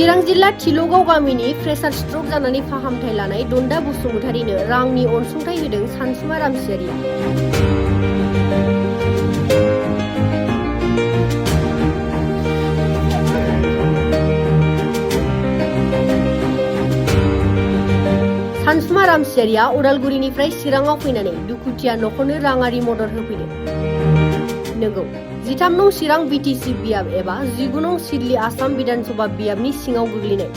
चिरां जिल्ला थिलगाव गामिनि pressure stroke जानानै फाहामथाय लानाय दन्दा बसुमतारीनो रांनि अनसुंथाय होदों सानसुमा रामसियारिया। सानसुमा रामसियारिया उदालगुरिनिफ्राय चिराङाव फैनानै दुखुथिया नखरनो राङारि मदद होफैदों। नंगौ 13 नं चिरां बिटिसि बियाब एबा 19 नं सिडली आसाम विधानसभा बियाबनि सिङाव गोग्लैनाय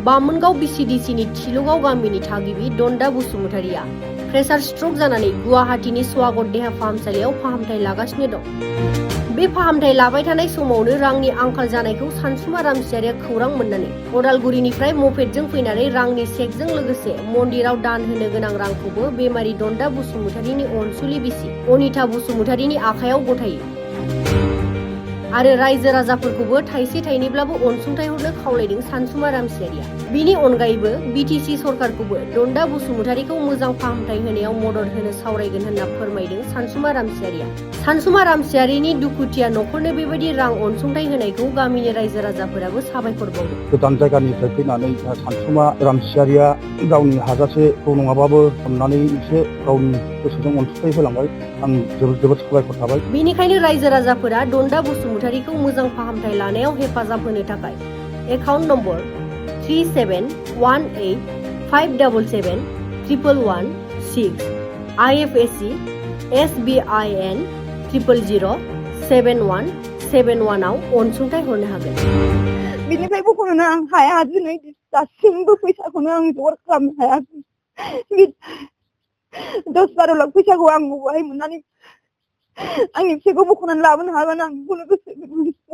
बामोनगाव बिसिडिसिनि थिलगाव गामिनि थागिबि दन्दा बसुमतारीया प्रेसार स्ट्रक जानानै गुवाहाटीनि स्वागत देहा फाहामसालियाव फाहामथाय लागासिनो दं। बे फाहामथाय लाबाय थानाय समावनो रांनि आंखाल जानायखौ सानसुमा रामसियारिया खौरां मोननानै उदालगुरिनिफ्राय मपेदजों फैनानै रांनि चेकजों लोगोसे मन्दिराव दान होनो गोनां रांखौबो बेमारि दन्दा बसुमतारीनि अनसुलि बिसि अनिता बसुमतारीनि आखायाव गथायो आरो रायजो राजाफोरखौबो थाइसे थाइनैब्लाबो अनसुंथाय हरनो खावलायदों सानसुमा रामसियारिया। बिनि अनगायैबो बिटिसि सरकारखौबो दन्दा बसुमतारीखौ मोजां फाहामथाय होनायाव मदद होनो सावरायगोन होनना फोरमायदों सानसुमा रामसियारिया। सानसुमा रामसियारिनि दुखुथिया नखरनो बेबायदि रां अनसुंथाय होनायखौ गामिनि रायजो राजाफोराबो साबायखर बावदों। गोदान जायगानिफ्राय फैनानै सानसुमा रामसियारिया गावनि हाजासेखौ नङाबाबो अननानै एसे गावनि गोसोजों अनसुंथाय होलांबाय। आं जोबोद साबायखर थाबाय। बेनिखायनो रायजो राजाफोरा दन्दा बसुमतारीखौ मोजां फाहामथाय लानायाव हेफाजाब होनो थाखाय एकाउन्ट नम्बर 3718577116 IFSC SBIN 0007171 आव अनसुंथाय हरनो हागोन। बिनिफ्राय बख'नो आं हाया, दिनै दासिमबो फैसाखौनो आं जगार खालामनो हायाखै। 10-12 लाख फैसाखौ आं बबेहाय मोननानै आंनि फिसायखौ बख'नानै लाबोनो हागोन। आं बेखौनो गोसो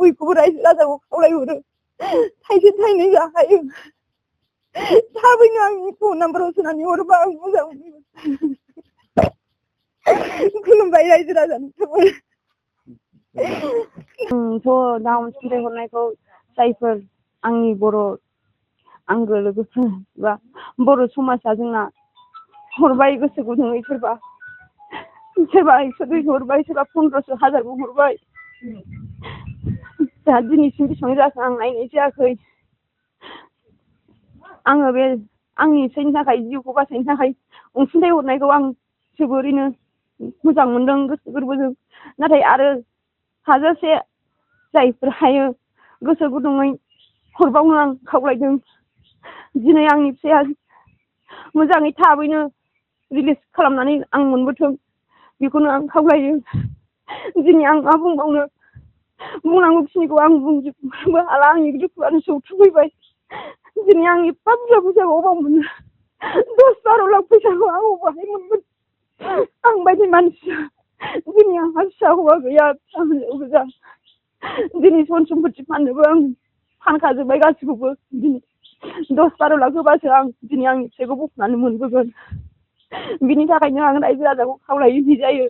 बयखौबो रायजो राजाखौ खावलायहरो। थाइसे थाइनै जा हायो थाबैनो आंनि फन नाम्बाराव सोनानै हरोबा आं मोजां मोनो। खुलुमबाय रायजो राजानि थाखाय। आंथ' दा अनसुंथाय हरनायखौ जायफोर आंनि बर' आंगो लोगोफोर बा बर' समाजा जोंना हरबाय गोसो गुदुङै, सोरबा 100 हरबाय, सोरबा 1500 हरबाय। दा दिनैसिम बेसेबां जाखो आं नायनाय जायाखै। आङो बे आंनि फिसायनि थाखाय, जिउखौ बासायनो थाखाय अनसुंथाय हरनायखौ आं जोबोरैनो मोजां मोनदों गोसो गोरबोजों। नाथाय आरो हाजासे जायफोर हायो गोसो गुदुङै हरबावनो आं खावलायदों। दिनै आंनि फिसाया मोजाङै थाबैनो रिलिज खालामनानै आं मोनबोथों, बेखौनो आं खावलायो। दिनै आं मा बुंबावनो, बुंनांगौखिनिखौ आं बुंजोबनोबो हाला। आंनि दुखुआनो सौथुफैबाय। दिनै आं एफा बुरजा फैसाखौ अबाव मोनो, 10-12 लाख फैसाखौ आं अबावहाय मोनगोन। आं बायदि मानसिया दिनै आंहा फिसा हौवा गैया, फिसा हिनजाव गोजा। दिनै धन सम्पति फाननोबो आं फानखाजोब्बाय गासिखौबो। दिनै 10-12 लाख होबासो आं दिनै आंनि फिसायखौ बख'नानै मोनबोगोन। बिनि थाखायनो आं रायजो राजाखौ खावलायो, बिजायो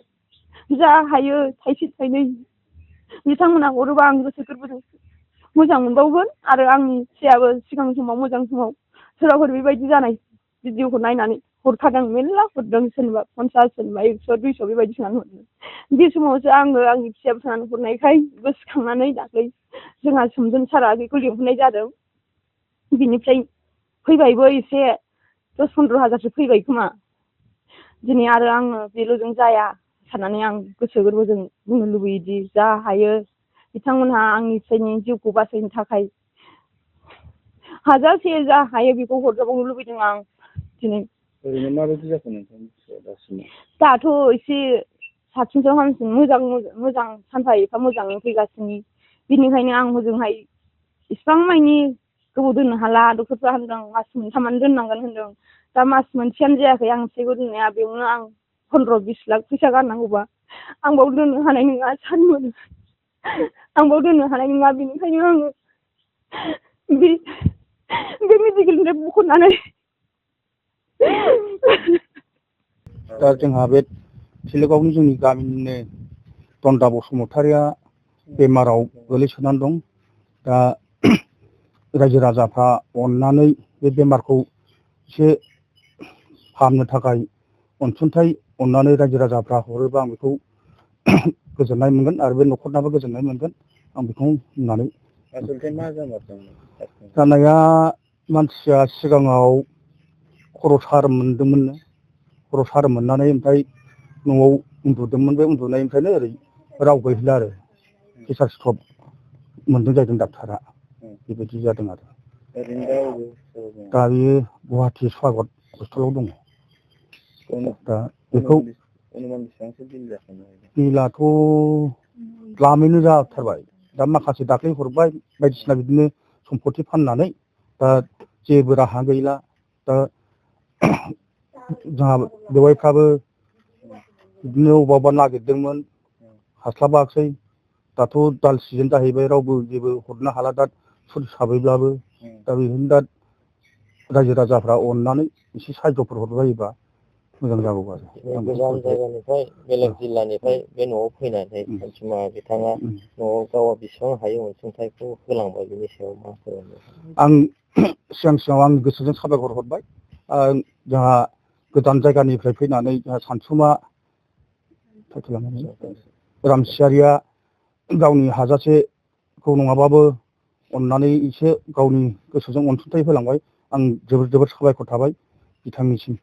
जा हायो थाइसे थाइनै बिथांमोना हरोबा आं गोसो गोरबोजों मोजां मोनबावगोन। आरो आंनि फिसायाबो सिगां समाव मोजां समाव सोरबाफोर बेबायदि जानाय भिडिअखौ नायनानै हरखादों, मेरला हरदों, सोरनिबा 50, सोरनिबा 100-200 बेबायदि सोनानै हरदों। बे समावसो आङो आंनि फिसायाबो सोनानै हरनायखाय गोसोखांनानै दाख्लै जोंहा सोमदोन सारा बेखौ लिंहरनाय जादों। बिनिफ्राय फैबायबो एसे 10-15 हाजारसो फैबाय खोमा। दिनै आरो आङो बेल'जों जाया साननानै आं गोसो गोरबोजों बुंनो लुबैयोदि जा हायो बिथांमोनहा आंनि फिसायनि जिउखौ बासायनो थाखाय हाजासे जा हायो बेखौ हरजाबावनो लुबैदों आं दिनै। ओरैनो माबायदि जाखो नोंथांनि फिसाया दासिम? दाथ' एसे साबसिनजों हामसिन मोजां सानफा एफा मोजाङै फैगासिनो। बिनिखायनो आं हजोंहाय इसिबां मानि गोबाव दोननो हाला। डक्टरफ्रा होनदों मास मोनथामानो दोननांगोन होनदों। दा मास मोनसेयानो जायाखै आं फिसायखौ दोननाया। बेयावनो आं 15-20 लाख फैसा गारनांगौबा आं बाव दोननो हानाय नङा सानो मोनो। आं बाव दोननो हानाय नङा। बेनिखायनो आङो बे मेडिकेलनिफ्राय बख'नानै दा जोंहा बे थिलगावनि जोंनि गामिनिनो दन्दा बसुमतारीया बेमाराव गोलैसोनानै दं। दा रायजो राजाफ्रा अननानै बे बेमारखौ एसे फाहामनो थाखाय अनसुंथाय अननानै रायजो राजाफ्रा हरोबा आं बेखौ गोजोननाय मोनगोन आरो बे न'खरनाबो गोजोननाय मोनगोन। आं बेखौ होननानै आसलथे मा जामारदोंमोन? जानाया मानसिया सिगाङाव खर' सारोम मोनदोंमोननो, खर' सारोम मोननानै ओमफ्राय न'आव उन्दुदोंमोन। बे उन्दुनायनिफ्रायनो ओरै राव गैहैला आरो प्रेसार स्ट्रक मोनदों जाहैदों डाक्टारा। बेबायदि जादों आरो दा बियो गुवाहाटि स्वागत हस्पिटालाव दङ। दा बेखौ बिलाथ' लामैनो जाथारबाय। दा माखासे दाख्लै हरबाय बायदिसिना बिदिनो सम्पति फाननानै दा जेबो राहा गैला। दा जोंहा बेवाइफ्राबो बिदिनो अबावबा नागिरदोंमोन, हास्लाबाखसै। दाथ' दाल सिजोन जाहैबाय, रावबो जेबो हरनो हाला दा सुद हिसाबैब्लाबो। दा बेखायनो दा रायजो राजाफ्रा अननानै एसे साहाय्यफोर हरबायोबा मोजां जागौ आरो। गोजान जायगानिफ्राय बेलेग जिल्लानिफ्राय बे न'आव फैनानै सानसुमा बिथाङा न'आव गावआ बेसेबां हायो अनसुंथाइखौ होलांबाय, बेनि सायाव मा खालामो? आं सिगाङाव आं गोसोजों साबायखर हरबाय। जोंहा गोजान जायगानिफ्राय फैनानै जोंहा सानसुमा रामसियारिया गावनि हाजासेखौ नङाबाबो अननानै एसे गावनि गोसोजों अनसुंथाइ होलांबाय। आं जोबोद साबायखर थाबाय बिथांनिसिम।